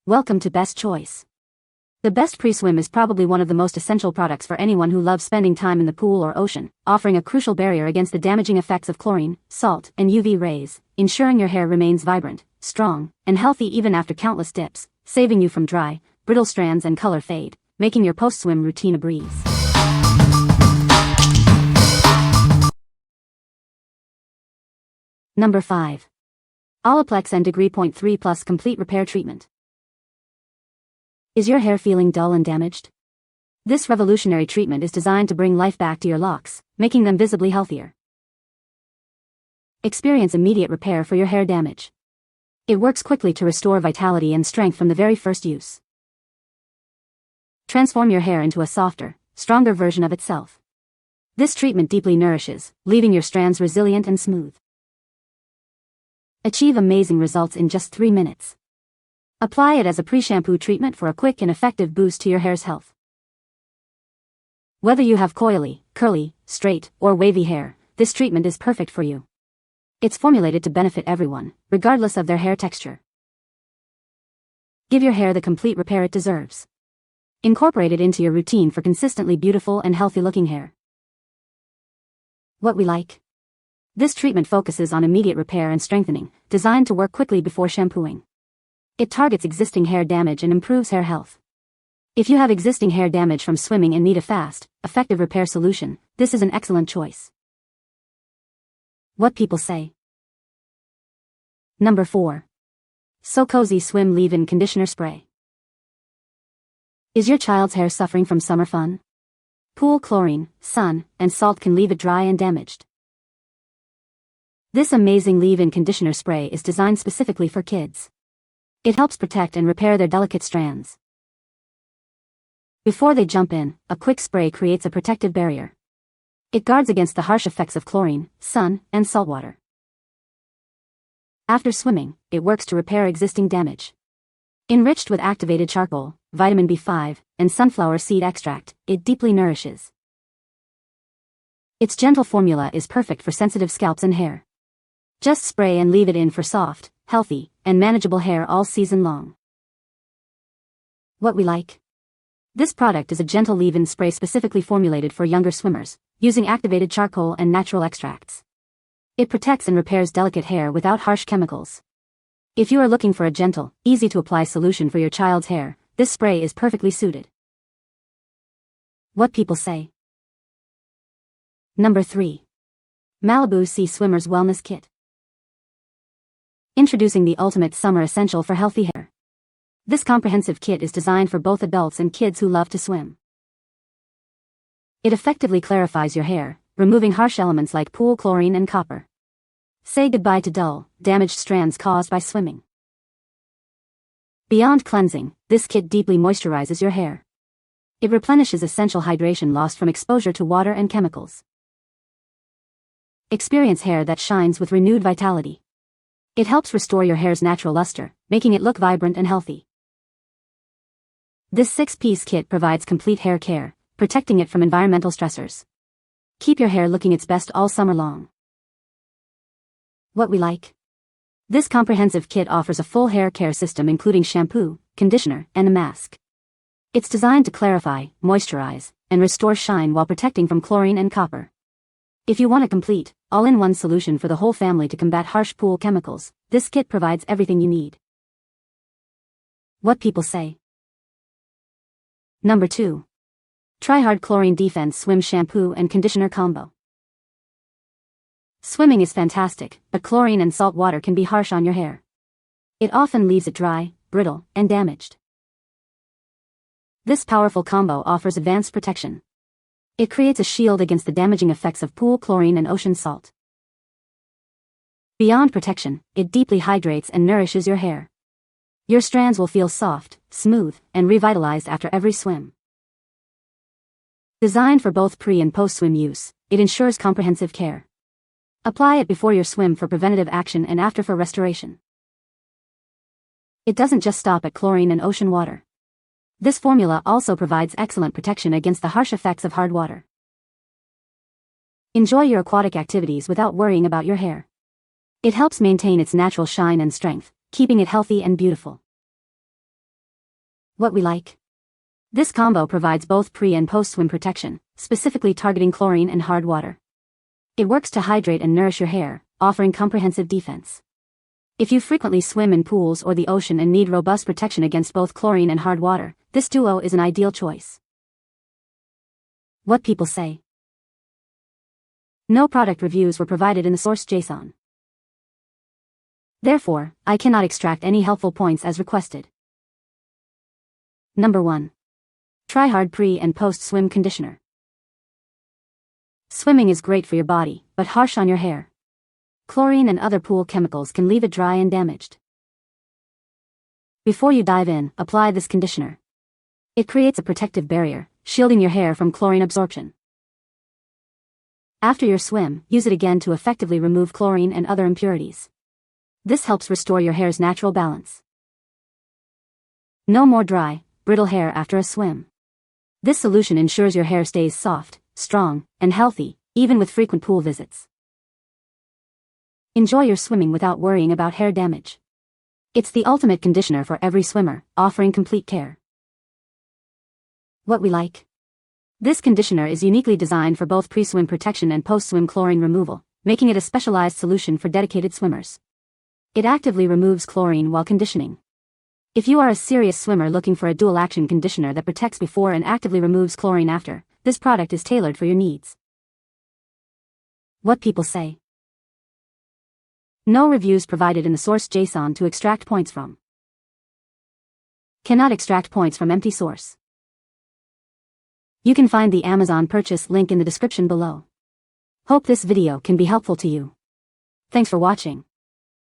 Welcome to Best Choice. The Best Pre-Swim is probably one of the most essential products for anyone who loves spending time in the pool or ocean, offering a crucial barrier against the damaging effects of chlorine, salt, and UV rays, ensuring your hair remains vibrant, strong, and healthy even after countless dips, saving you from dry, brittle strands and color fade, making your post-swim routine a breeze. Number 5. Olaplex and Degree 3 Plus Complete Repair Treatment. Is your hair feeling dull and damaged? This revolutionary treatment is designed to bring life back to your locks, making them visibly healthier. Experience immediate repair for your hair damage. It works quickly to restore vitality and strength from the very first use. Transform your hair into a softer, stronger version of itself. This treatment deeply nourishes, leaving your strands resilient and smooth. Achieve amazing results in just 3 minutes. Apply it as a pre-shampoo treatment for a quick and effective boost to your hair's health. Whether you have coily, curly, straight, or wavy hair, this treatment is perfect for you. It's formulated to benefit everyone, regardless of their hair texture. Give your hair the complete repair it deserves. Incorporate it into your routine for consistently beautiful and healthy-looking hair. What we like. This treatment focuses on immediate repair and strengthening, designed to work quickly before shampooing. It targets existing hair damage and improves hair health. If you have existing hair damage from swimming and need a fast, effective repair solution, this is an excellent choice. What people say. Number 4. SoCozy Swim Leave-In Conditioner Spray. Is your child's hair suffering from summer fun? Pool chlorine, sun, and salt can leave it dry and damaged. This amazing leave-in conditioner spray is designed specifically for kids. It helps protect and repair their delicate strands. Before they jump in, a quick spray creates a protective barrier. It guards against the harsh effects of chlorine, sun, and salt water. After swimming, it works to repair existing damage. Enriched with activated charcoal, vitamin B5, and sunflower seed extract, it deeply nourishes. Its gentle formula is perfect for sensitive scalps and hair. Just spray and leave it in for soft, healthy, and manageable hair all season long. What we like. This product is a gentle leave-in spray specifically formulated for younger swimmers, using activated charcoal and natural extracts. It protects and repairs delicate hair without harsh chemicals. If you are looking for a gentle, easy-to-apply solution for your child's hair, this spray is perfectly suited. What people say. Number 3. Malibu Sea Swimmer's Wellness Kit. Introducing the ultimate summer essential for healthy hair. This comprehensive kit is designed for both adults and kids who love to swim. It effectively clarifies your hair, removing harsh elements like pool chlorine and copper. Say goodbye to dull, damaged strands caused by swimming. Beyond cleansing, this kit deeply moisturizes your hair. It replenishes essential hydration lost from exposure to water and chemicals. Experience hair that shines with renewed vitality. It helps restore your hair's natural luster, making it look vibrant and healthy. This 6-piece kit provides complete hair care, protecting it from environmental stressors. Keep your hair looking its best all summer long. What we like. This comprehensive kit offers a full hair care system including shampoo, conditioner, and a mask. It's designed to clarify, moisturize, and restore shine while protecting from chlorine and copper. If you want a complete, all-in-one solution for the whole family to combat harsh pool chemicals, this kit provides everything you need. What people say. Number 2. TRIHARD Chlorine Defense Swim Shampoo and Conditioner Combo. Swimming is fantastic, but chlorine and salt water can be harsh on your hair. It often leaves it dry, brittle, and damaged. This powerful combo offers advanced protection. It creates a shield against the damaging effects of pool chlorine and ocean salt. Beyond protection, it deeply hydrates and nourishes your hair. Your strands will feel soft, smooth, and revitalized after every swim. Designed for both pre- and post-swim use, it ensures comprehensive care. Apply it before your swim for preventative action and after for restoration. It doesn't just stop at chlorine and ocean water. This formula also provides excellent protection against the harsh effects of hard water. Enjoy your aquatic activities without worrying about your hair. It helps maintain its natural shine and strength, keeping it healthy and beautiful. What we like. This combo provides both pre- and post-swim protection, specifically targeting chlorine and hard water. It works to hydrate and nourish your hair, offering comprehensive defense. If you frequently swim in pools or the ocean and need robust protection against both chlorine and hard water, this duo is an ideal choice. What people say. No product reviews were provided in the source JSON. Therefore, I cannot extract any helpful points as requested. Number 1. TRIHARD Pre- and Post-Swim Conditioner. Swimming is great for your body, but harsh on your hair. Chlorine and other pool chemicals can leave it dry and damaged. Before you dive in, apply this conditioner. It creates a protective barrier, shielding your hair from chlorine absorption. After your swim, use it again to effectively remove chlorine and other impurities. This helps restore your hair's natural balance. No more dry, brittle hair after a swim. This solution ensures your hair stays soft, strong, and healthy, even with frequent pool visits. Enjoy your swimming without worrying about hair damage. It's the ultimate conditioner for every swimmer, offering complete care. What we like. This conditioner is uniquely designed for both pre-swim protection and post-swim chlorine removal, making it a specialized solution for dedicated swimmers. It actively removes chlorine while conditioning. If you are a serious swimmer looking for a dual-action conditioner that protects before and actively removes chlorine after, this product is tailored for your needs. What people say. No reviews provided in the source JSON to extract points from. Cannot extract points from empty source. You can find the Amazon purchase link in the description below. Hope this video can be helpful to you. Thanks for watching.